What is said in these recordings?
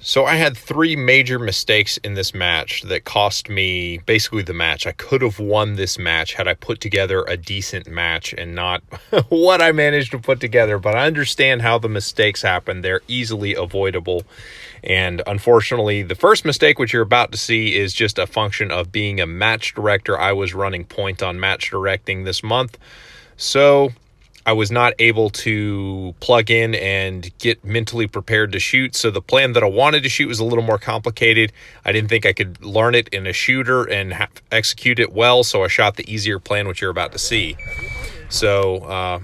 So I had three major mistakes in this match that cost me basically the match. I could have won this match had I put together a decent match and not what I managed to put together. But I understand how the mistakes happen. They're easily avoidable. And unfortunately, the first mistake, which you're about to see, is just a function of being a match director. I was running point on match directing this month. So I was not able to plug in and get mentally prepared to shoot. So the plan that I wanted to shoot was a little more complicated. I didn't think I could learn it in a shooter and execute it well. So I shot the easier plan, which you're about to see. So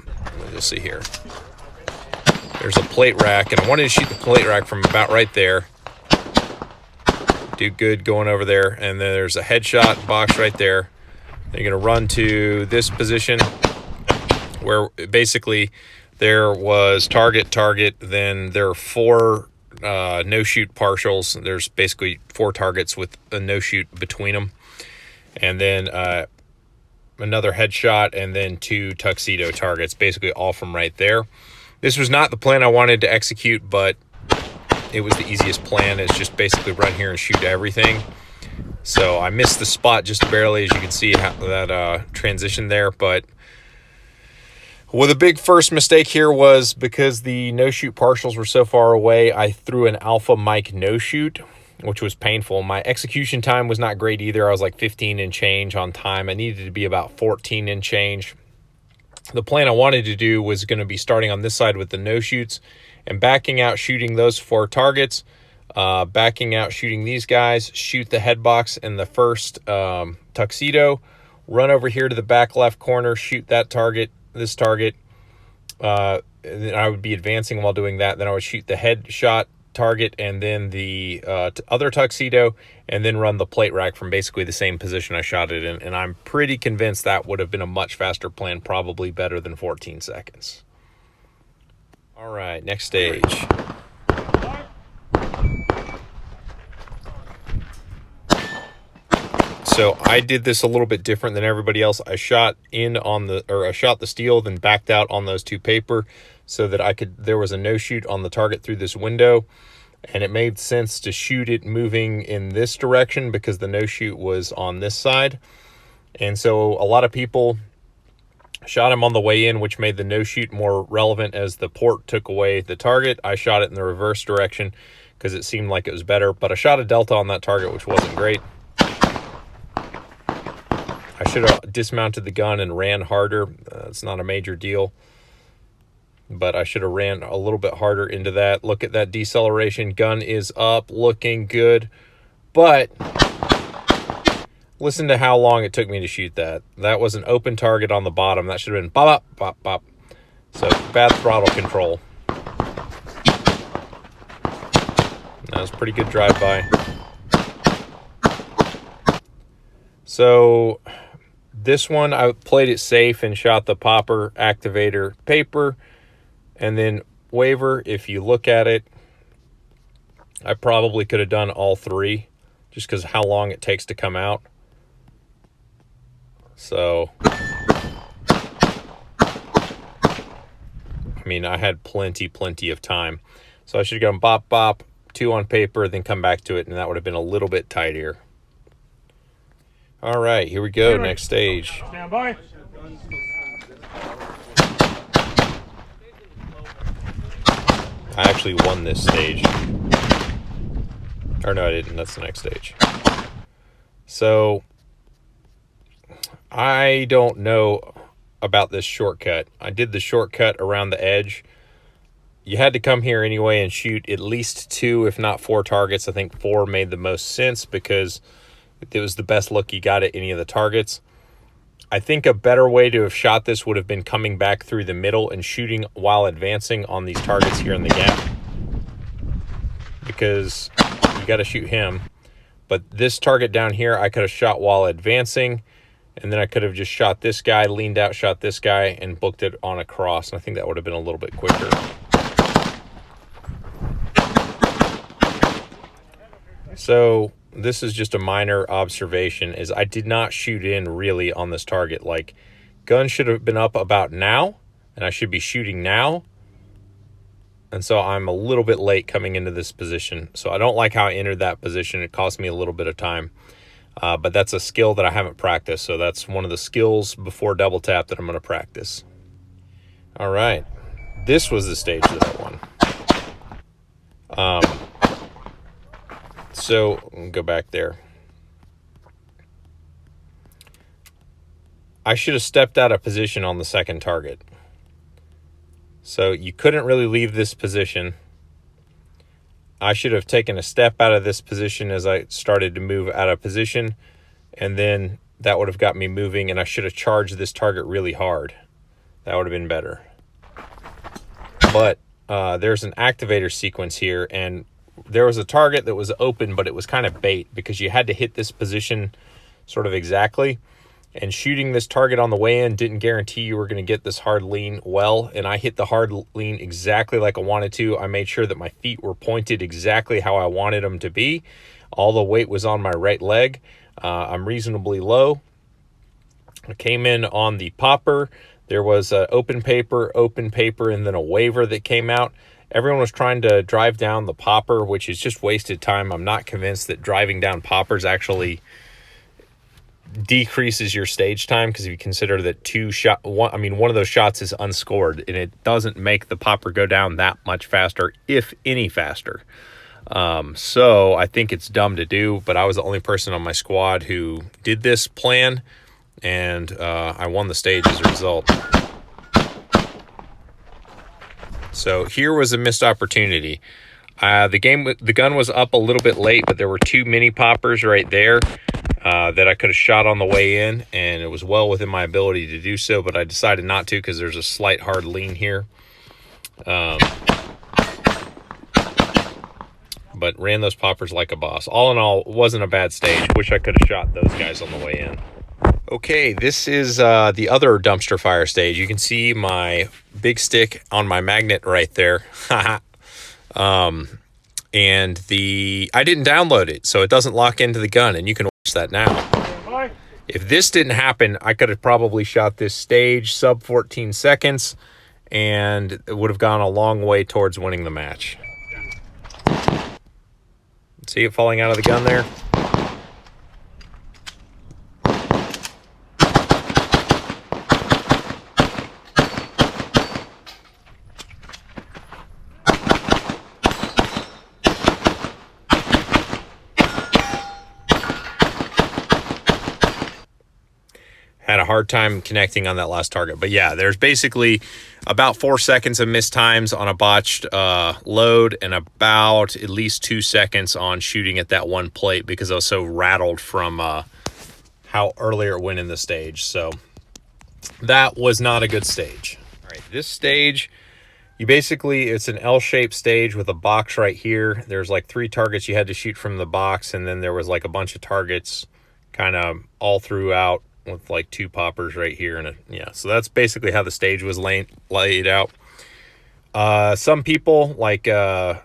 let's see here. There's a plate rack, and I wanted to shoot the plate rack from about right there. Do good going over there. And then there's a headshot box right there. Then you're going to run to this position, where basically there was target, then there are four no-shoot partials. There's basically four targets with a no-shoot between them. And then another headshot, and then two tuxedo targets, basically all from right there. This was not the plan I wanted to execute, but it was the easiest plan. It's just basically run here and shoot everything. So I missed the spot just barely, as you can see how that transition there, but well, the big first mistake here was because the no-shoot partials were so far away, I threw an alpha mic no-shoot, which was painful. My execution time was not great either. I was like 15 and change on time. I needed to be about 14 and change. The plan I wanted to do was going to be starting on this side with the no-shoots and backing out, shooting those four targets, backing out, shooting these guys, shoot the head box in the first tuxedo, run over here to the back left corner, shoot that target, this target. Then I would be advancing while doing that. Then I would shoot the headshot target and then the other tuxedo, and then run the plate rack from basically the same position I shot it in. And I'm pretty convinced that would have been a much faster plan, probably better than 14 seconds. All right, next stage. So I did this a little bit different than everybody else. I shot I shot the steel, then backed out on those two paper so that there was a no-shoot on the target through this window. And it made sense to shoot it moving in this direction because the no-shoot was on this side. And so a lot of people shot him on the way in, which made the no-shoot more relevant as the port took away the target. I shot it in the reverse direction because it seemed like it was better. But I shot a delta on that target, which wasn't great. I should have dismounted the gun and ran harder. It's not a major deal, but I should have ran a little bit harder into that. Look at that deceleration. Gun is up, looking good. But listen to how long it took me to shoot that. That was an open target on the bottom. That should have been bop, bop, bop. So bad throttle control. That was a pretty good drive-by. So this one, I played it safe and shot the popper, activator, paper, and then waver. If you look at it, I probably could have done all three just because how long it takes to come out. So, I mean, I had plenty of time. So I should have gone bop, bop, two on paper, then come back to it, and that would have been a little bit tighter. All right, here we go. Next stage. Stand by. I actually won this stage. Or no, I didn't. That's the next stage. So I don't know about this shortcut. I did the shortcut around the edge. You had to come here anyway and shoot at least two, if not four targets. I think four made the most sense because it was the best look you got at any of the targets. I think a better way to have shot this would have been coming back through the middle and shooting while advancing on these targets here in the gap, because you got to shoot him. But this target down here, I could have shot while advancing, and then I could have just shot this guy, leaned out, shot this guy, and booked it on a cross. And I think that would have been a little bit quicker. So this is just a minor observation, is I did not shoot in really on this target. Like, gun should have been up about now, and I should be shooting now. And so I'm a little bit late coming into this position. So I don't like how I entered that position. It cost me a little bit of time. But that's a skill that I haven't practiced. So that's one of the skills before double tap that I'm going to practice. All right. This was the stage that I won. So I'll go back there. I should have stepped out of position on the second target. So you couldn't really leave this position. I should have taken a step out of this position as I started to move out of position, and then that would have got me moving, and I should have charged this target really hard. That would have been better. But there's an activator sequence here, and there was a target that was open, but it was kind of bait because you had to hit this position sort of exactly. And shooting this target on the way in didn't guarantee you were going to get this hard lean well. And I hit the hard lean exactly like I wanted to. I made sure that my feet were pointed exactly how I wanted them to be. All the weight was on my right leg. I'm reasonably low. I came in on the popper. There was an open paper, and then a waiver that came out. Everyone was trying to drive down the popper, which is just wasted time. I'm not convinced that driving down poppers actually decreases your stage time, because if you consider that one of those shots is unscored, and it doesn't make the popper go down that much faster, if any faster. So I think it's dumb to do, but I was the only person on my squad who did this plan, and I won the stage as a result. So here was a missed opportunity. The gun was up a little bit late, but there were 2 mini poppers right there that I could have shot on the way in, and it was well within my ability to do so, but I decided not to because there's a slight hard lean here. But ran those poppers like a boss. All in all, it wasn't a bad stage. Wish I could have shot those guys on the way in. Okay, this is the other dumpster fire stage. You can see my big stick on my magnet right there. And I didn't download it, so it doesn't lock into the gun, and you can watch that now. If this didn't happen, I could have probably shot this stage sub 14 seconds, and it would have gone a long way towards winning the match. See it falling out of the gun there? Had a hard time connecting on that last target. But yeah, there's basically about 4 seconds of missed times on a botched load, and about at least 2 seconds on shooting at that one plate because I was so rattled from how earlier it went in the stage. So that was not a good stage. All right, this stage, it's an L-shaped stage with a box right here. There's like 3 targets you had to shoot from the box, and then there was like a bunch of targets kind of all throughout, with like 2 poppers right here. And so that's basically how the stage was laid out. Some people, like the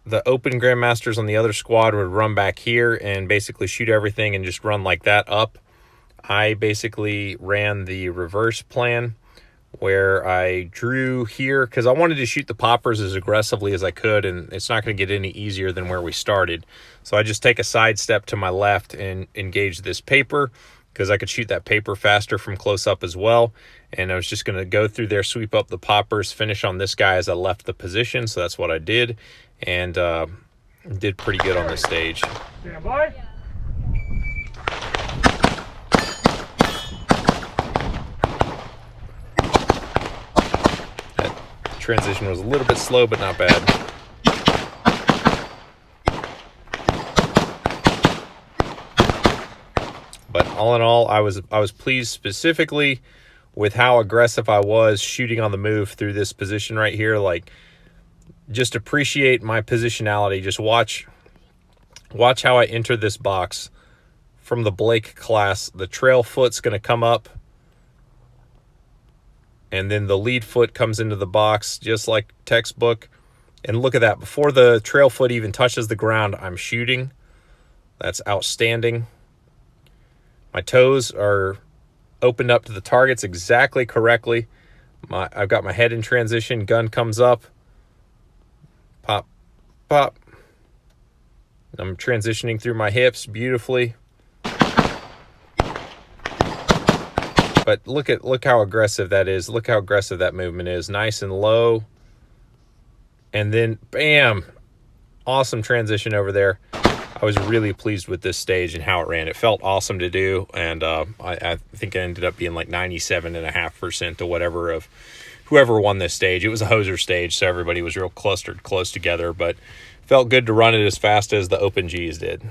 open grandmasters on the other squad, would run back here and basically shoot everything and just run like that up. I basically ran the reverse plan, where I drew here because I wanted to shoot the poppers as aggressively as I could, and it's not going to get any easier than where we started. So I just take a side step to my left and engage this paper, because I could shoot that paper faster from close up as well. And I was just going to go through there, sweep up the poppers, finish on this guy as I left the position. So that's what I did, and did pretty good on this stage. Stand by. That transition was a little bit slow, but not bad. But all in all, I was pleased specifically with how aggressive I was shooting on the move through this position right here. Like, just appreciate my positionality. Just watch how I enter this box from the Blake class. The trail foot's going to come up, and then the lead foot comes into the box just like textbook. And look at that. Before the trail foot even touches the ground, I'm shooting. That's outstanding. My toes are opened up to the targets exactly correctly. I've got my head in transition, gun comes up, pop, pop. I'm transitioning through my hips beautifully. But look how aggressive that is. Look how aggressive that movement is. Nice and low. And then bam. Awesome transition over there. I was really pleased with this stage and how it ran. It felt awesome to do, and I think it ended up being like 97.5% to whatever of whoever won this stage. It was a hoser stage, so everybody was real clustered close together, but felt good to run it as fast as the Open G's did.